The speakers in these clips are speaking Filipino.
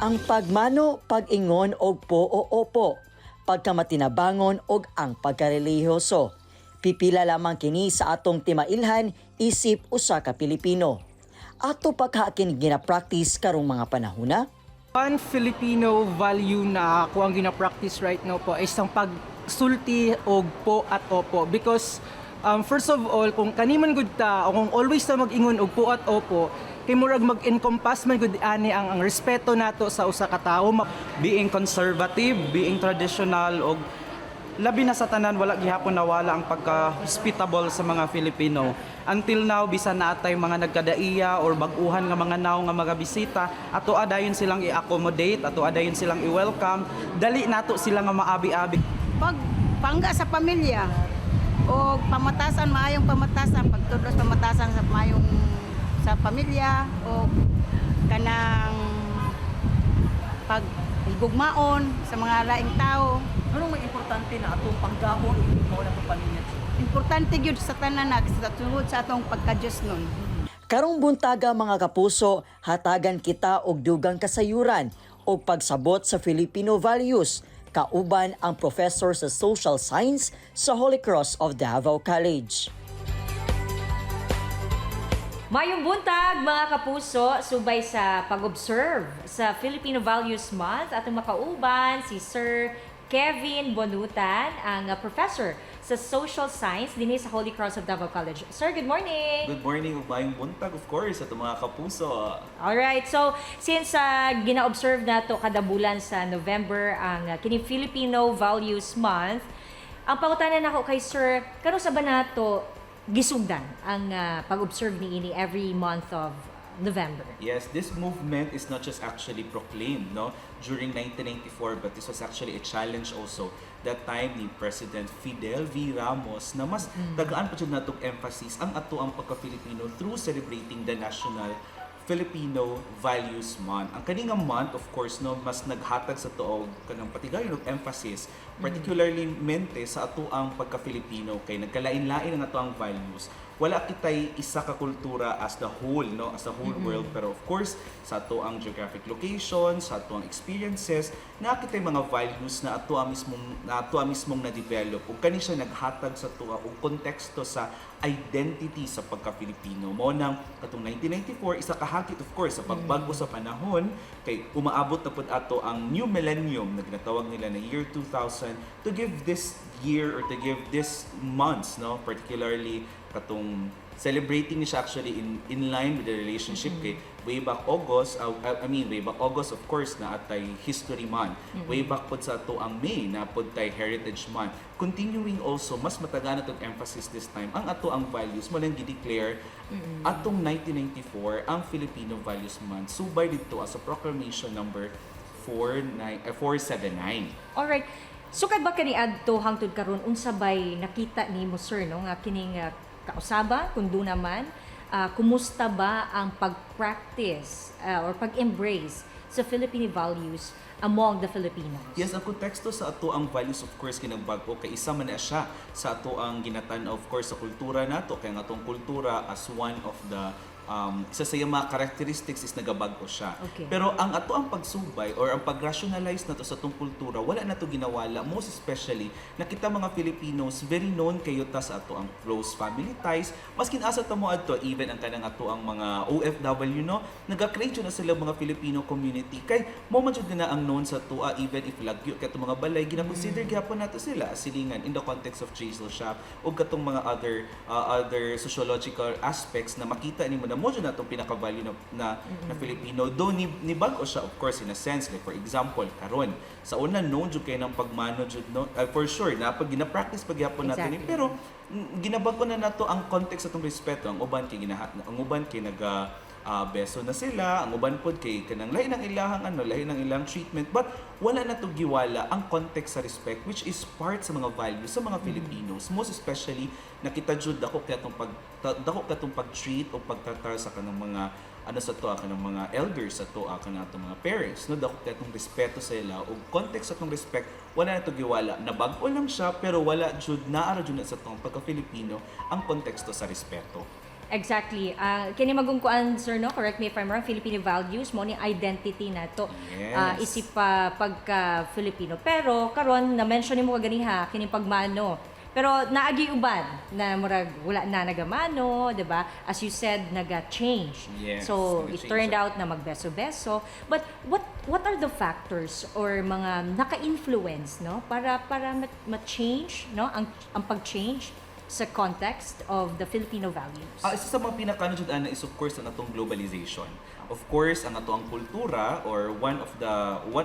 Ang pagmano, pag-ingon og po o opo, pagkamatinabangon og ang pagkarelihiyoso. Pipila lamang kini sa atong timailhan isip usa ka Pilipino. Ato paghakin gina-practice karong mga panahona. One Filipino value na ako ang gina-practice right now po is ang pagsulti og po at opo because first of all kung kaniman gud ta o kung always ta mag-ingon og po at opo kay murag mag-encompass man gud ani ang respeto nato sa usa ka tawo. Being conservative, being traditional, o labi na sa tanan wala gihapon nawala ang pagka-hospitable sa mga Filipino. Until now, bisan na atay mga nagkadaiya or baguhan nga mga naw nga mga bisita, ato adayon silang i-accommodate, ato adayon silang i-welcome, dali nato sila nga maabi-abi. Pagpangga sa pamilya o pamatasan, maayong pamatasan, pagtudlos pamatasan sa maayong sa pamilya o kanang paghigugmaon sa mga laing tao. Anong may importante na atong panggamon mo na pamilya? Importante gyud sa tanan sa tungod sa atong pagka-Dios nun. Karong buntaga mga kapuso, hatagan kita og dugang kasayuran og pagsabot sa Filipino values. Kauban ang professor sa Social Science sa Holy Cross of Davao College. Mayong buntag mga kapuso, subay sa pag-observe sa Filipino Values Month atong makauban si Sir Kevin Bonutan, ang professor sa Social Science dinhi sa Holy Cross of Davao College. Sir, good morning. Good morning, mayong buntag of course at mga kapuso. Alright, so since gina-observe nato kada bulan sa November ang kini Filipino Values Month, ang pangutanan nako kay Sir, kano sa ba nato gisugdan ang pag-observe niini every month of November? Yes, this movement is not just actually proclaimed during 1994, but this was actually a challenge also that time ni President Fidel V. Ramos na mas dagaan pa dyan natong emphasis ang ato ang pagka-Filipino through celebrating the National Filipino Values Month. Ang kaninga month, of course, mas naghatag sa tuog kanang patigayon og emphasis, particularly mente sa ato ang pagka-Filipino kay nagkalain-lain ang ato ang values. Wala kitay isa ka kultura as the whole, as the whole world, pero of course, sa ato ang geographic location, sa ato ang experiences, na kitay mga values na ato ang mismong na-develop ug kani siya naghatag sa tuwa og konteksto sa identity sa pagka-Filipino. Mo nang katong 1994 isa ka hakit of course sa pagbago sa panahon kay umaabot na pud ato ang new millennium na ginatawag nila na year 2000 to give this year or to give this months particularly katong celebrating siya actually in line with the relationship kay way back August of course na atay History Month. Way back pod sa ato ang May na pod tay Heritage Month. Continuing also mas matagaan atong emphasis this time ang ato ang values mo nang gi-declare atong 1994 ang Filipino Values Month subay dito as a proclamation number 479. Alright. Sukad ba kani adto hangtod karon unsa bay nakita nimo sir nga kining kausaba kun do naman kumusta ba ang pag-practice or pag-embrace sa Filipino values among the Filipinos? Yes, ang konteksto sa ato ang values of course kinagbago kay isa man na siya sa ato ang ginatan of course sa kultura nato kay ang atong kultura as one of the isa sa iyang mga characteristics is nagabago siya. Okay. Pero ang ato ang pagsubay or ang pag-rationalize nato sa atong kultura, wala na to ginawala. Most especially, nakita mga Filipinos, very known kayo ta sa ato ang close family ties. Maskin asa ta mo adto, even ang kanang ato ang mga OFW, nag-create na sila mga Filipino community. Kay, mo man jud na ang known sa tua, even if lagyo kato mga balay, gina-consider gyapon nato sila as silingan in the context of Jaisal Shop o katong mga other sociological aspects na makita nimo na mo dyan na itong pinaka-value na Filipino. Though ni bago siya, of course, in a sense, like for example, karon sa una, known dyan kayo ng pagmano dyan, for sure, na pag gina-practice pagyapon natin, pero ginabago na nato ang context sa itong respeto. Ang uban kay beso na sila, ang uban pod kay kanang lahi ng ilang treatment, but wala na to giwala ang context sa respect which is part sa mga values sa mga Filipinos, most especially nakita jud dako katong pag-treat o pagtratar sa kanang mga sa to kanang mga elders sa to kanang atong mga parents dako katong respeto sa ila o context sa tong respect wala na to giwala, nabag-o lang siya pero wala jud naara jud sa tong pagka-Filipino ang konteksto sa respeto. Exactly. Kini magungkuan, sir, no? Correct me if I'm wrong, Filipino values mo ni identity na to. Yes. Isip pa pagka Filipino. Pero karon na mention nimo ganiha kini pagmano. Pero naagi uban na murag wala na nagamano, 'di ba? As you said, naga-change. Yes, So it naga-change turned siya. out na magbeso-beso. But what are the factors or mga naka-influence, no? Para ma-change, no? Ang pag-change sa context of the Filipino values. Isa sa mga pinaka ana is of course ang atong globalization. Of course, ang atong kultura or one of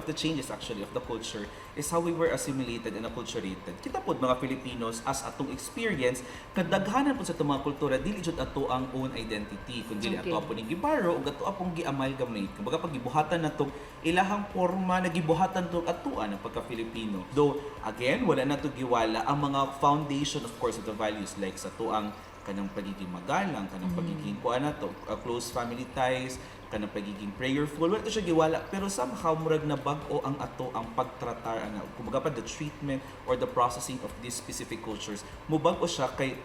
the changes actually of the culture is how we were assimilated and acculturated. Kita pod mga Filipinos as atong experience kadaghanan pod sa atong mga kultura dili jud ato ang own identity kundi Okay. ato apon ning gibaro ug ato apong gi-amalgamate. Kumbaga pag gibuhatan nato ilahang forma na gibuhatan to atuan ang pagka-Filipino. Though again, wala na to giwala ang mga foundation of course of the values like sa tuang kanang pagiging magalang, kanang pagiging kuan na to, close family ties, kanang pagiging prayerful, wala to siya giwala pero somehow murag na bag-o ang ato ang pagtratar ana kumbaga pa the treatment or the processing of these specific cultures mubag-o siya kay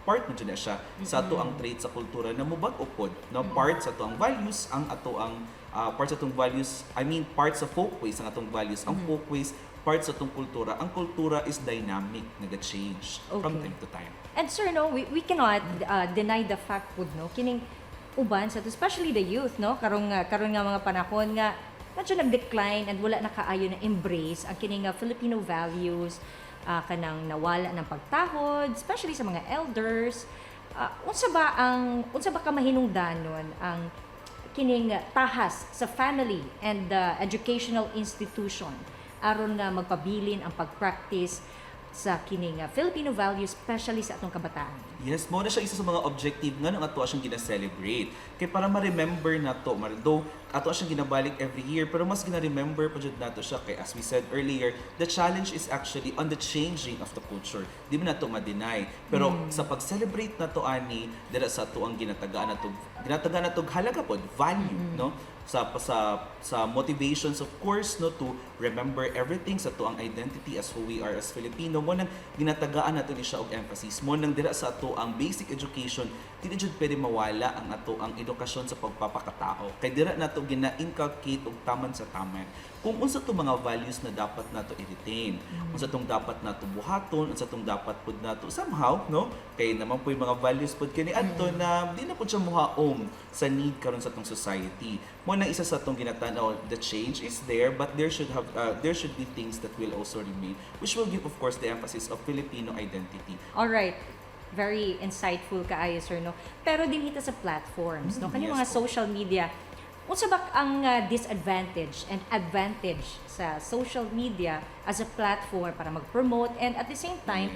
part man jud na siya sa ato ang trait sa kultura na mubag-o pod no part sa ato ang values ang ato ang parts sa atong values parts sa folkways ang atong values ang folkways parts sa atong kultura ang kultura is dynamic naga-change from Okay. time to time. And sir, no, we cannot deny the fact po, no, kining uban sa especially the youth, no, karon nga mga panahon nga medyo nag-decline and wala na kaayo na embrace ang kining Filipino values, kanang nawala ng pagtahod, especially sa mga elders. Unsa ba ka mahinungdanon ang kining tahas sa family and educational institution aron nga magpabilin ang pag-practice sa kining Filipino values, especially sa atong kabataan. Yes, mo na siya isa sa mga objective nga nung ato siyang gina-celebrate. Kaya para ma-remember na to, though ato siyang ginabalik every year, pero mas gina-remember pa jud nato siya kay as we said earlier, the challenge is actually on the changing of the culture. Di man nato ma-deny. Pero sa pag-celebrate na to ani, dira sa to ang ginatagaan na to halaga pod, value, no? Sa motivations of course no to remember everything sa to ang identity as who we are as Filipino mo nang ginatagaan nato ni siya og emphasis mo nang dira sa ato ang basic education dili jud pwede mawala ang ato ang edukasyon sa pagpapakatao kay dira nato gina-inculcate og taman sa taman kung unsa to mga values na dapat nato i-retain unsa tong dapat nato buhaton unsa tong dapat pud nato somehow no kay naman po yung mga values pud kini adto na di na pud siya muhaom sa need karon sa atong society mo na isa sa atong ginatanaw the change is there but there should be things that will also remain which will give of course the emphasis of Filipino identity. All right. Very insightful kaayo, sir, no? Pero din hita sa platforms, no? Kani yes mga po. social media, unsa ba ang disadvantage and advantage sa social media as a platform para mag-promote and at the same time,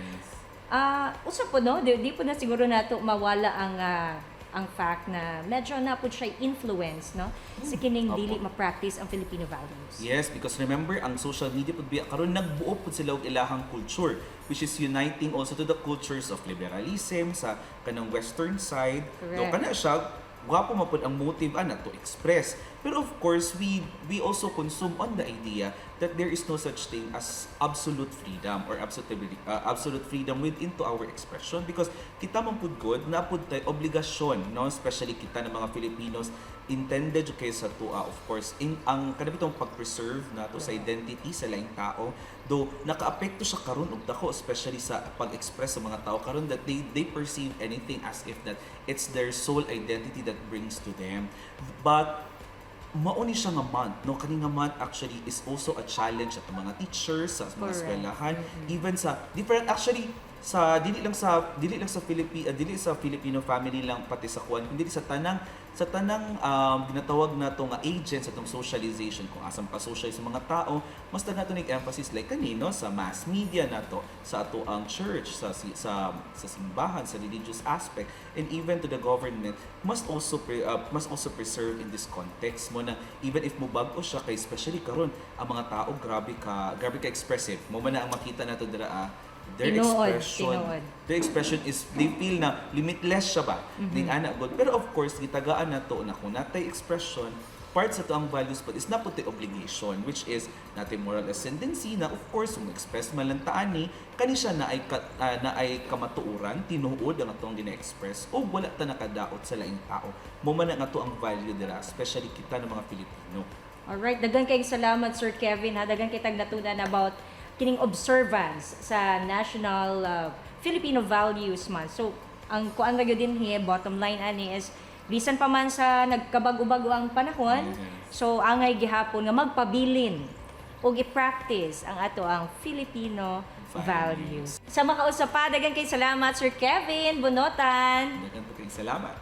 unsa po, no? Di po na siguro nato mawala ang fact na medyo na po siya influence, no? Sa kining Opo. dili ma-practice ang Filipino values. Yes, because remember, ang social media pud biya karon nagbuo pud sila og ilahang culture which is uniting also to the cultures of liberalism sa kanang western side. Correct. Do kana siya gwapo man pud ang motive ana to express. Pero of course, we also consume on the idea that there is no such thing as absolute freedom or absolute freedom within to our expression because kita man pud good na pud tay obligasyon no especially kita ng mga Filipinos intended kay sa tua of course ang kanabitong pag-preserve nato sa identity sa laing tao though nakaapekto siya karon og dako especially sa pag-express sa mga tao karon that they perceive anything as if that it's their sole identity that brings to them but mauni siya nga month no kani nga month actually is also a challenge sa mga teachers sa mga Correct. eskwelahan even sa different actually sa dili lang sa Filipino family lang pati sa kuan kundi sa tanang ginatawag nato nga agents sa tong socialization kung asam pa social sa mga tao mas nato nig emphasis like kanino sa mass media nato sa ato ang church sa simbahan sa religious aspect and even to the government must also preserve in this context mo na even if mubag-o siya kay especially karon ang mga tao grabe ka expressive mo man na ang makita nato dira their expression is they feel na limitless siya ba ning ana god pero of course gitagaan nato na kung natay expression part sa to ang values but is na puti obligation, which is natin moral ascendancy na of course kung express man lang taan ni kani siya na ay kamatuoran tinuod ang atong gina-express o wala ta nakadaot sa laing tao. Mo man nga to ang value dira, especially kita ng mga Pilipino. Alright, dagan kayong salamat Sir Kevin ha. Dagan kitag natunan about kining observance sa National Filipino Values Month. So, ang kuan ra gyud din bottom line ani is bisan pa man sa nagkabag-ubag ang panahon, so angay gihapon nga magpabilin ug i-practice ang ato ang Filipino values. Sa makausap pa, dagan kay salamat Sir Kevin Bunotan. Dagan po kayong salamat.